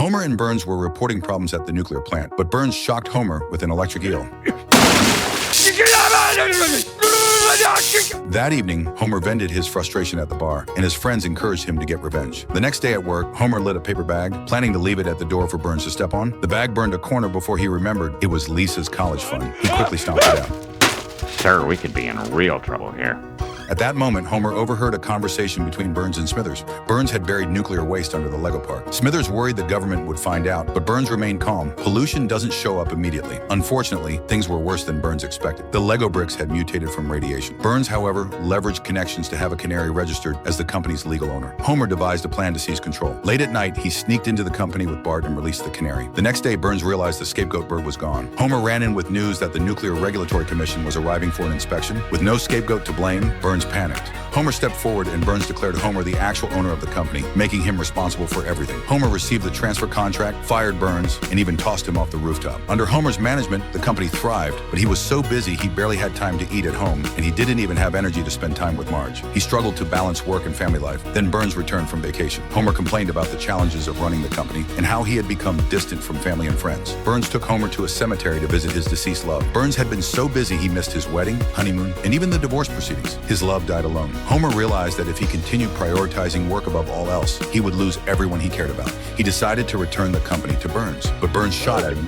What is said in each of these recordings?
Homer and Burns were reporting problems at the nuclear plant, but Burns shocked Homer with an electric eel. That evening, Homer vented his frustration at the bar, and his friends encouraged him to get revenge. The next day at work, Homer lit a paper bag, planning to leave it at the door for Burns to step on. The bag burned a corner before he remembered it was Lisa's college fund. He quickly stomped it out. Sir, we could be in real trouble here. At that moment, Homer overheard a conversation between Burns and Smithers. Burns had buried nuclear waste under the Lego park. Smithers worried the government would find out, but Burns remained calm. Pollution doesn't show up immediately. Unfortunately, things were worse than Burns expected. The Lego bricks had mutated from radiation. Burns, however, leveraged connections to have a canary registered as the company's legal owner. Homer devised a plan to seize control. Late at night, he sneaked into the company with Bart and released the canary. The next day, Burns realized the scapegoat bird was gone. Homer ran in with news that the Nuclear Regulatory Commission was arriving for an inspection. With no scapegoat to blame, Burns panicked. Homer stepped forward and Burns declared Homer the actual owner of the company, making him responsible for everything. Homer received the transfer contract, fired Burns, and even tossed him off the rooftop. Under Homer's management, the company thrived, but he was so busy he barely had time to eat at home, and he didn't even have energy to spend time with Marge. He struggled to balance work and family life. Then Burns returned from vacation. Homer complained about the challenges of running the company and how he had become distant from family and friends. Burns took Homer to a cemetery to visit his deceased love. Burns had been so busy he missed his wedding, honeymoon, and even the divorce proceedings. His love died alone. Homer realized that if he continued prioritizing work above all else, he would lose everyone he cared about. He decided to return the company to Burns, but Burns shot at him,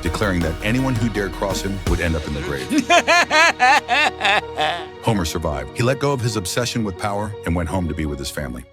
declaring that anyone who dared cross him would end up in the grave. Homer survived. He let go of his obsession with power and went home to be with his family.